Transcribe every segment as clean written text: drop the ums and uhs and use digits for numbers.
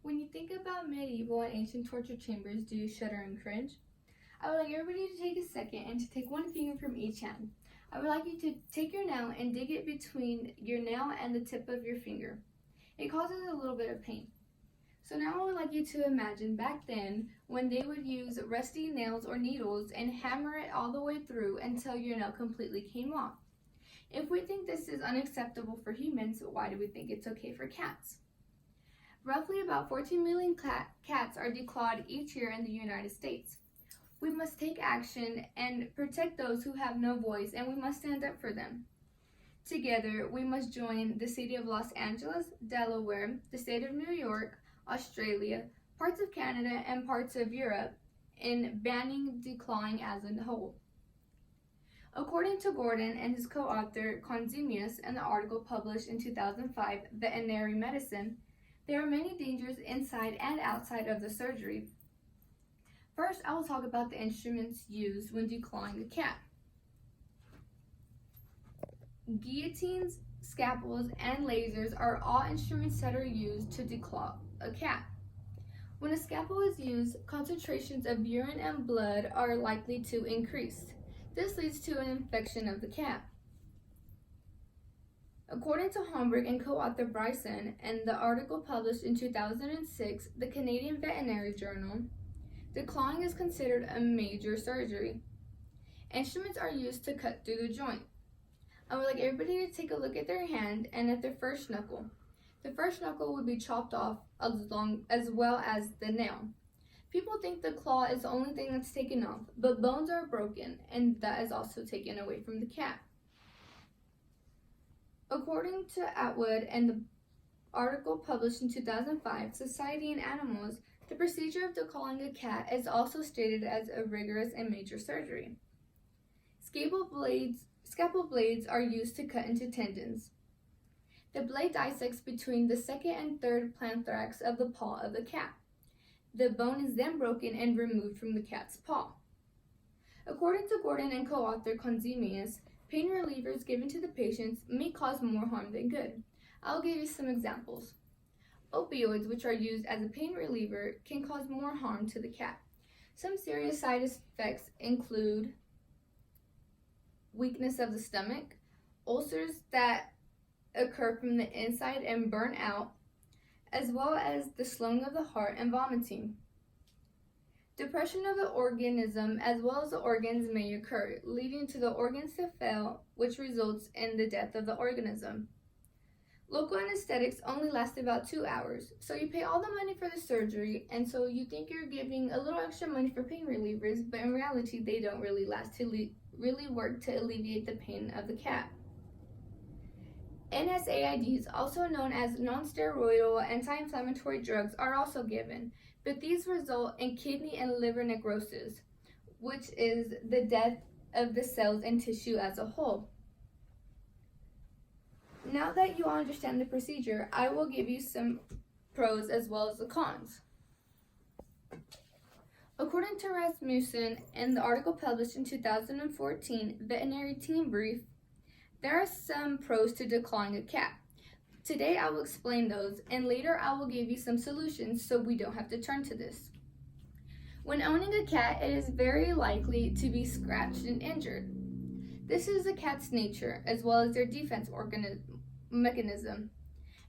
When you think about medieval and ancient torture chambers, do you shudder and cringe? I would like everybody to take a second and to take one finger from each hand. I would like you to take your nail and dig it between your nail and the tip of your finger. It causes a little bit of pain. So now I would like you to imagine back then when they would use rusty nails or needles and hammer it all the way through until your nail completely came off. If we think this is unacceptable for humans, why do we think it's okay for cats? Roughly about 14 million cats are declawed each year in the United States. We must take action and protect those who have no voice, and we must stand up for them. Together, we must join the city of Los Angeles, Delaware, the state of New York, Australia, parts of Canada, and parts of Europe in banning declawing as a whole. According to Gordon and his co-author Conzemius in the article published in 2005, Veterinary Medicine, there are many dangers inside and outside of the surgery. First, I will talk about the instruments used when declawing a cat. Guillotines, scalpels, and lasers are all instruments that are used to declaw a cat. When a scalpel is used, concentrations of urine and blood are likely to increase. This leads to an infection of the cat. According to Holmberg and co-author Bryson, in the article published in 2006, the Canadian Veterinary Journal, declawing is considered a major surgery. Instruments are used to cut through the joint. I would like everybody to take a look at their hand and at their first knuckle. The first knuckle would be chopped off as well as the nail. People think the claw is the only thing that's taken off, but bones are broken, and that is also taken away from the cat. According to Atwood and the article published in 2005, Society and Animals, the procedure of declawing a cat is also stated as a rigorous and major surgery. Scalpel blades are used to cut into tendons. The blade dissects between the second and third planthorax of the paw of the cat. The bone is then broken and removed from the cat's paw. According to Gordon and co-author Conzemius, pain relievers given to the patients may cause more harm than good. I'll give you some examples. Opioids, which are used as a pain reliever, can cause more harm to the cat. Some serious side effects include weakness of the stomach, ulcers that occur from the inside and burn out, as well as the slowing of the heart and vomiting. Depression of the organism as well as the organs may occur, leading to the organs to fail, which results in the death of the organism. Local anesthetics only last about 2 hours, so you pay all the money for the surgery, and so you think you're giving a little extra money for pain relievers, but in reality they don't really last to really work to alleviate the pain of the cat. NSAIDs, also known as non-steroidal anti-inflammatory drugs, are also given, but these result in kidney and liver necrosis, which is the death of the cells and tissue as a whole. Now that you all understand the procedure, I will give you some pros as well as the cons. According to Rasmussen in the article published in 2014, Veterinary Team Brief, there are some pros to declawing a cat. Today I will explain those, and later I will give you some solutions so we don't have to turn to this. When owning a cat, it is very likely to be scratched and injured. This is the cat's nature, as well as their defense mechanism.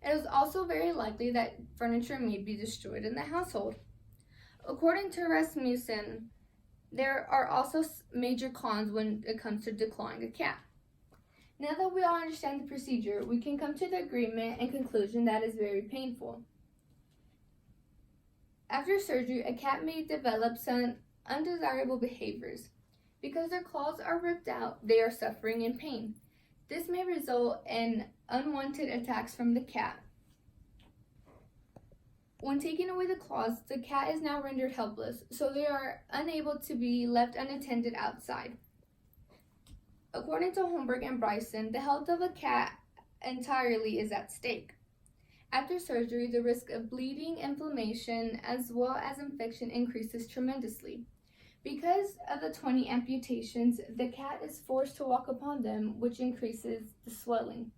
It is also very likely that furniture may be destroyed in the household. According to Rasmussen, there are also major cons when it comes to declawing a cat. Now that we all understand the procedure, we can come to the agreement and conclusion that is very painful. After surgery, a cat may develop some undesirable behaviors. Because their claws are ripped out, they are suffering in pain. This may result in unwanted attacks from the cat. When taking away the claws, the cat is now rendered helpless, so they are unable to be left unattended outside. According to Holmberg and Bryson, the health of a cat entirely is at stake. After surgery, the risk of bleeding, inflammation, as well as infection increases tremendously. Because of the 20 amputations, the cat is forced to walk upon them, which increases the swelling.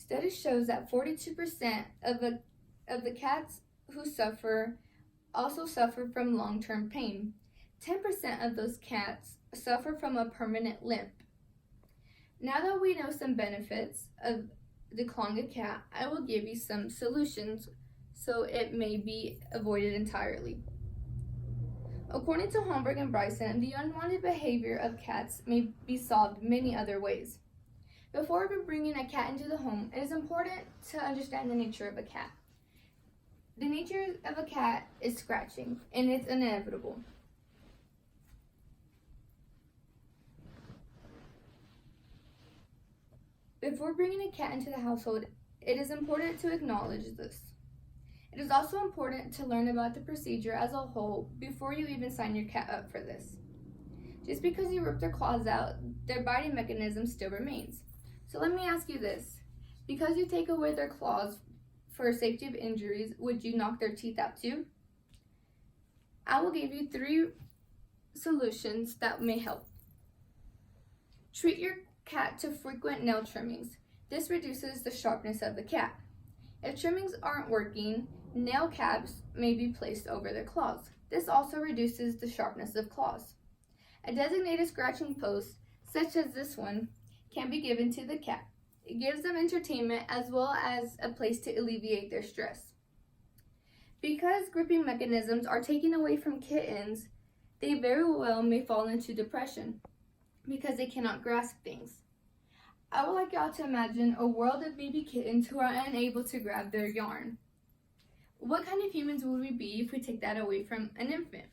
Study shows that 42% of the cats who suffer also suffer from long-term pain. 10% of those cats suffer from a permanent limp. Now that we know some benefits of declawing a cat, I will give you some solutions so it may be avoided entirely. According to Holmberg and Bryson, the unwanted behavior of cats may be solved many other ways. Before even bringing a cat into the home, it is important to understand the nature of a cat. The nature of a cat is scratching, and it's inevitable. Before bringing a cat into the household, it is important to acknowledge this. It is also important to learn about the procedure as a whole before you even sign your cat up for this. Just because you rip their claws out, their biting mechanism still remains. So let me ask you this. Because you take away their claws for safety of injuries, would you knock their teeth out too? I will give you 3 solutions that may help. Treat your cat to frequent nail trimmings. This reduces the sharpness of the cat. If trimmings aren't working, nail caps may be placed over their claws. This also reduces the sharpness of claws. A designated scratching post, such as this one, can be given to the cat. It gives them entertainment as well as a place to alleviate their stress. Because gripping mechanisms are taken away from kittens, they very well may fall into depression because they cannot grasp things. I would like y'all to imagine a world of baby kittens who are unable to grab their yarn. What kind of humans would we be if we take that away from an infant?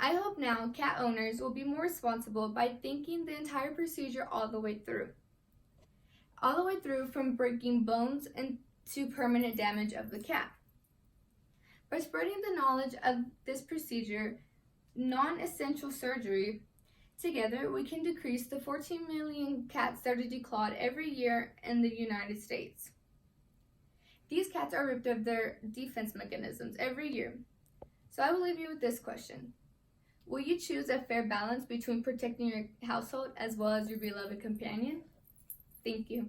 I hope now cat owners will be more responsible by thinking the entire procedure all the way through. All the way through from breaking bones and to permanent damage of the cat. By spreading the knowledge of this procedure, non-essential surgery, together we can decrease the 14 million cats that are declawed every year in the United States. These cats are ripped of their defense mechanisms every year. So I will leave you with this question. Will you choose a fair balance between protecting your household as well as your beloved companion? Thank you.